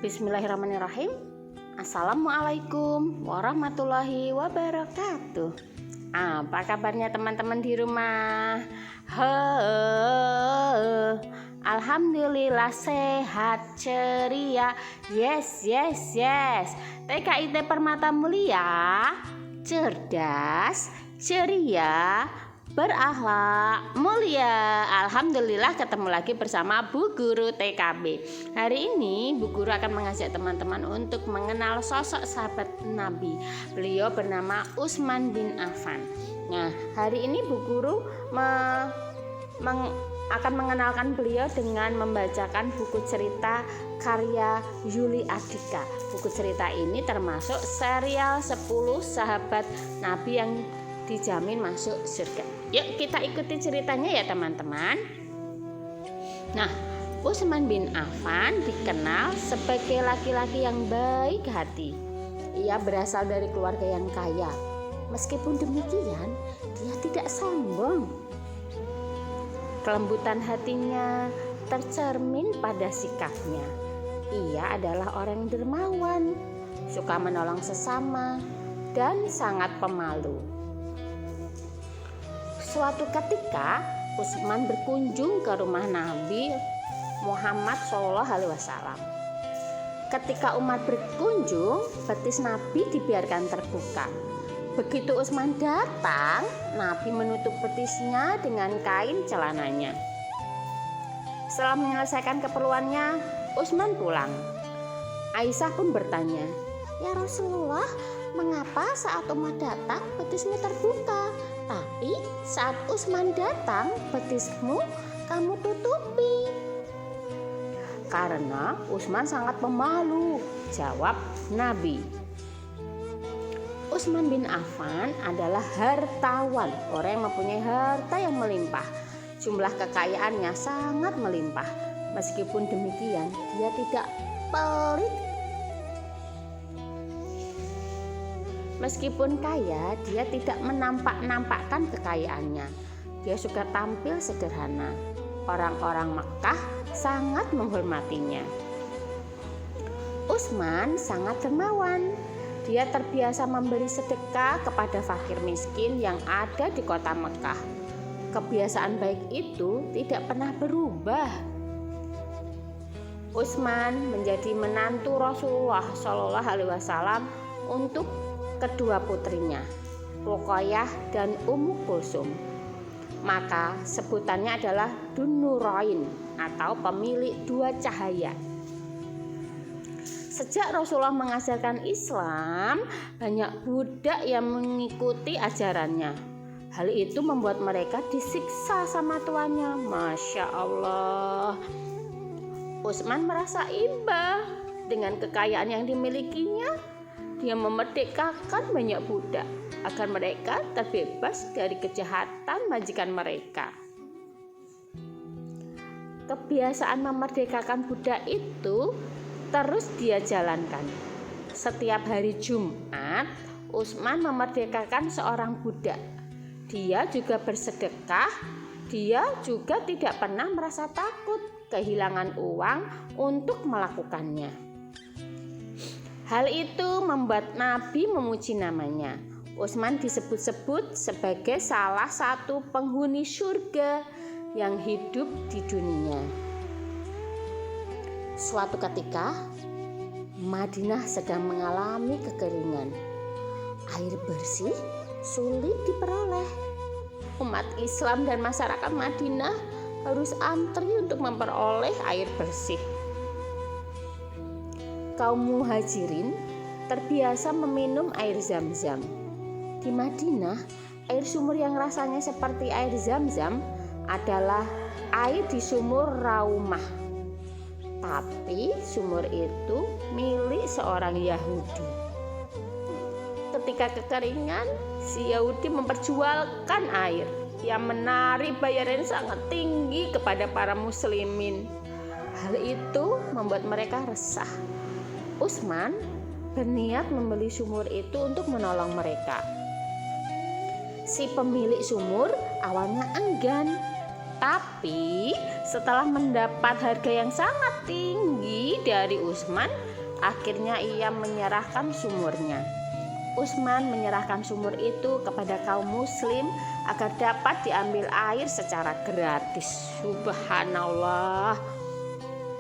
Bismillahirrahmanirrahim. Assalamualaikum warahmatullahi wabarakatuh. Apa kabarnya teman-teman di rumah? Alhamdulillah sehat ceria. Yes. TKIT Permata Mulia, cerdas, ceria, berakhlak, mulia. Alhamdulillah ketemu lagi bersama Bu Guru TKB. Hari ini Bu Guru akan mengajak teman-teman untuk mengenal sosok sahabat Nabi. Beliau bernama Utsman bin Affan. Nah, hari ini Bu Guru akan mengenalkan beliau dengan membacakan buku cerita karya Yuli Adhika. Buku cerita ini termasuk serial 10 sahabat Nabi yang dijamin masuk surga. Yuk kita ikuti ceritanya ya teman-teman. Nah, Utsman bin Affan dikenal sebagai laki-laki yang baik hati. Ia berasal dari keluarga yang kaya. Meskipun demikian, dia tidak sombong. Kelembutan hatinya tercermin pada sikapnya. Ia adalah orang yang dermawan, suka menolong sesama, dan sangat pemalu. Suatu ketika Utsman berkunjung ke rumah Nabi Muhammad SAW. Ketika umat berkunjung, betis Nabi dibiarkan terbuka. Begitu Utsman datang, Nabi menutup betisnya dengan kain celananya. Setelah menyelesaikan keperluannya, Utsman pulang. Aisyah pun bertanya, "Ya Rasulullah, mengapa saat umat datang betismu terbuka? Tapi saat Utsman datang, betismu kamu tutupi." "Karena Utsman sangat pemalu," jawab Nabi. Utsman bin Affan adalah hartawan, orang yang mempunyai harta yang melimpah. Jumlah kekayaannya sangat melimpah. Meskipun demikian, dia tidak pelit. Meskipun kaya, dia tidak menampak-nampakkan kekayaannya. Dia suka tampil sederhana. Orang-orang Mekkah sangat menghormatinya. Utsman sangat dermawan. Dia terbiasa memberi sedekah kepada fakir miskin yang ada di kota Mekkah. Kebiasaan baik itu tidak pernah berubah. Utsman menjadi menantu Rasulullah SAW untuk kedua putrinya, Ruqayyah dan Ummu Kulsum. Maka sebutannya adalah Dzun-Nurain atau pemilik dua cahaya. Sejak Rasulullah mengajarkan Islam, banyak budak yang mengikuti ajarannya. Hal itu membuat mereka disiksa sama tuannya. Masya Allah. Utsman merasa iba dengan kekayaan yang dimilikinya. Dia memerdekakan banyak budak agar mereka terbebas dari kejahatan majikan mereka. Kebiasaan memerdekakan budak itu terus dia jalankan. Setiap hari Jumat, Utsman memerdekakan seorang budak. Dia juga bersedekah. Dia juga tidak pernah merasa takut kehilangan uang untuk melakukannya. Hal itu membuat Nabi memuji namanya. Utsman disebut-sebut sebagai salah satu penghuni surga yang hidup di dunia. Suatu ketika, Madinah sedang mengalami kekeringan. Air bersih sulit diperoleh. Umat Islam dan masyarakat Madinah harus antri untuk memperoleh air bersih. Kaum muhajirin terbiasa meminum air Zam-Zam. Di Madinah, air sumur yang rasanya seperti air Zam-Zam adalah air di sumur Raumah. Tapi sumur itu milik seorang Yahudi. Ketika kekeringan, si Yahudi memperjualkan air yang menarik bayaran sangat tinggi kepada para muslimin. Hal itu membuat mereka resah. Utsman berniat membeli sumur itu untuk menolong mereka. Si pemilik sumur awalnya enggan, Tapi setelah mendapat harga yang sangat tinggi dari Utsman, akhirnya ia menyerahkan sumurnya. Utsman menyerahkan sumur itu kepada kaum muslim agar dapat diambil air secara gratis. Subhanallah.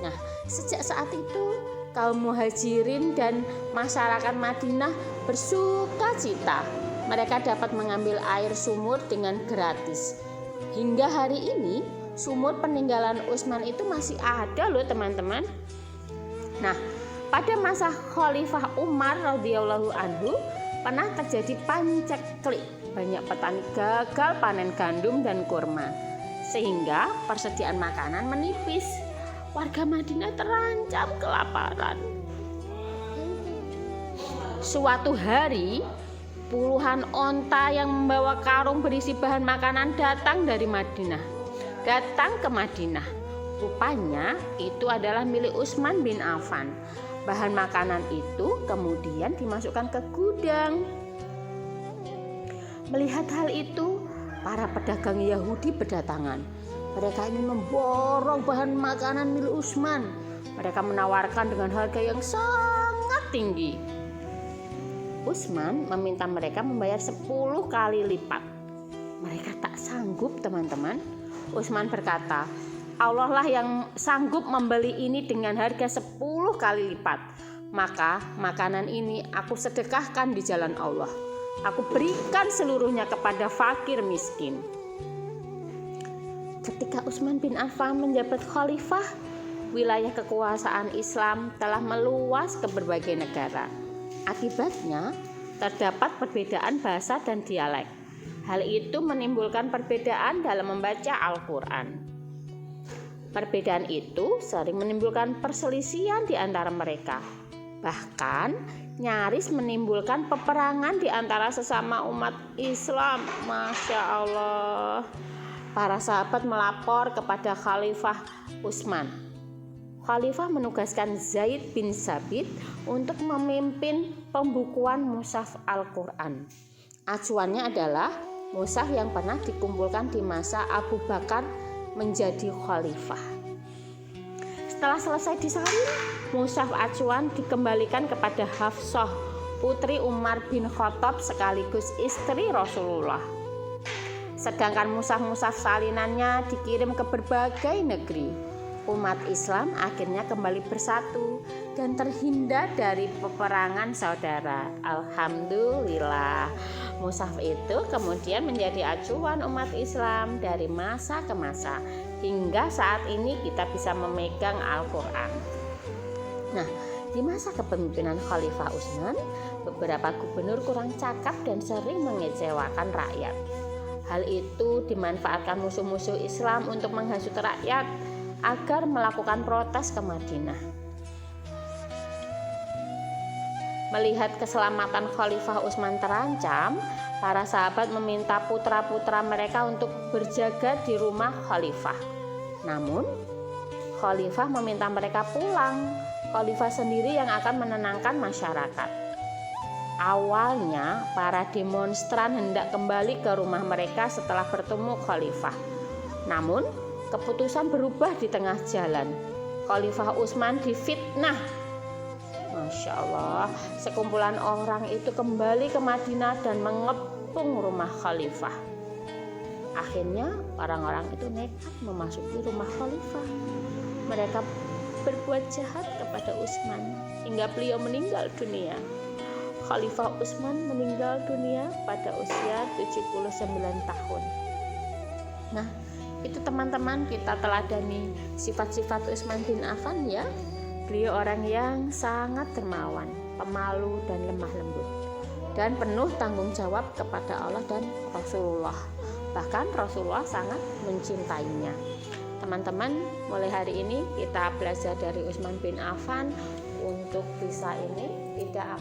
Nah, sejak saat itu kaum muhajirin dan masyarakat Madinah bersuka cita. Mereka dapat mengambil air sumur dengan gratis. Hingga hari ini sumur peninggalan Utsman itu masih ada loh teman-teman. Nah, pada masa Khalifah Umar radhiyallahu anhu pernah terjadi paceklik. Banyak petani gagal panen gandum dan kurma, sehingga persediaan makanan menipis. Warga Madinah terancam kelaparan. Suatu hari, puluhan onta yang membawa karung berisi bahan makanan datang ke Madinah. Rupanya itu adalah milik Utsman bin Affan. Bahan makanan itu kemudian dimasukkan ke gudang. Melihat hal itu, para pedagang Yahudi berdatangan. Mereka ingin memborong bahan makanan milik Utsman. Mereka menawarkan dengan harga yang sangat tinggi. Utsman meminta mereka membayar 10 kali lipat. Mereka tak sanggup, teman-teman. Utsman berkata, Allah lah yang sanggup membeli ini dengan harga 10 kali lipat. Maka makanan ini aku sedekahkan di jalan Allah. Aku berikan seluruhnya kepada fakir miskin. Ketika Utsman bin Affan menjabat khalifah, wilayah kekuasaan Islam telah meluas ke berbagai negara. Akibatnya, terdapat perbedaan bahasa dan dialek. Hal itu menimbulkan perbedaan dalam membaca Al-Quran. Perbedaan itu sering menimbulkan perselisihan di antara mereka. Bahkan nyaris menimbulkan peperangan di antara sesama umat Islam. Masya Allah. Para sahabat melapor kepada Khalifah Utsman. Khalifah menugaskan Zaid bin Tsabit untuk memimpin pembukuan mushaf Al-Quran. Acuannya adalah mushaf yang pernah dikumpulkan di masa Abu Bakar menjadi khalifah. Setelah selesai disalin, mushaf acuan dikembalikan kepada Hafsah, putri Umar bin Khattab sekaligus istri Rasulullah. Sedangkan mushaf-mushaf salinannya dikirim ke berbagai negeri. Umat Islam akhirnya kembali bersatu dan terhindar dari peperangan saudara. Alhamdulillah. Mushaf itu kemudian menjadi acuan umat Islam dari masa ke masa hingga saat ini kita bisa memegang Al-Quran. Nah, di masa kepemimpinan Khalifah Utsman, beberapa gubernur kurang cakap dan sering mengecewakan rakyat. Hal itu dimanfaatkan musuh-musuh Islam untuk menghasut rakyat agar melakukan protes ke Madinah. Melihat keselamatan Khalifah Utsman terancam, para sahabat meminta putra-putra mereka untuk berjaga di rumah Khalifah. Namun, Khalifah meminta mereka pulang. Khalifah sendiri yang akan menenangkan masyarakat. Awalnya, para demonstran hendak kembali ke rumah mereka setelah bertemu Khalifah. Namun, keputusan berubah di tengah jalan. Khalifah Utsman difitnah. Masya Allah, sekumpulan orang itu kembali ke Madinah dan mengepung rumah Khalifah. Akhirnya orang-orang itu nekat memasuki rumah Khalifah. Mereka berbuat jahat kepada Utsman hingga beliau meninggal dunia. Khalifah Utsman meninggal dunia pada usia 79 tahun. Nah, itu teman-teman, kita teladani sifat-sifat Utsman bin Affan ya. Beliau orang yang sangat dermawan, pemalu dan lemah lembut, dan penuh tanggung jawab kepada Allah dan Rasulullah. Bahkan Rasulullah sangat mencintainya. Teman-teman, mulai hari ini kita belajar dari Utsman bin Affan untuk bisa ini tidak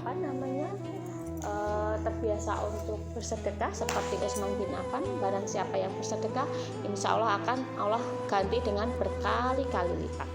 terbiasa untuk bersedekah seperti Utsman bin Affan. Barang siapa yang bersedekah, insya Allah akan Allah ganti dengan berkali-kali lipat.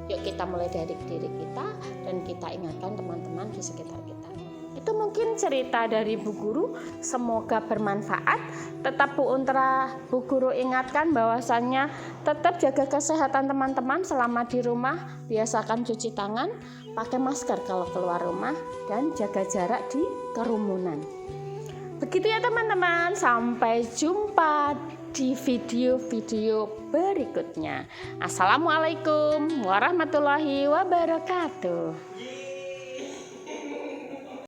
Yuk kita mulai dari diri kita dan kita ingatkan teman-teman di sekitar kita. Itu mungkin cerita dari Bu Guru. Semoga bermanfaat. Tetap Bu Guru ingatkan bahwasannya tetap jaga kesehatan teman-teman selama di rumah. Biasakan cuci tangan, pakai masker kalau keluar rumah, dan jaga jarak di kerumunan. Begitu ya teman-teman, sampai jumpa di video-video berikutnya. Assalamualaikum warahmatullahi wabarakatuh.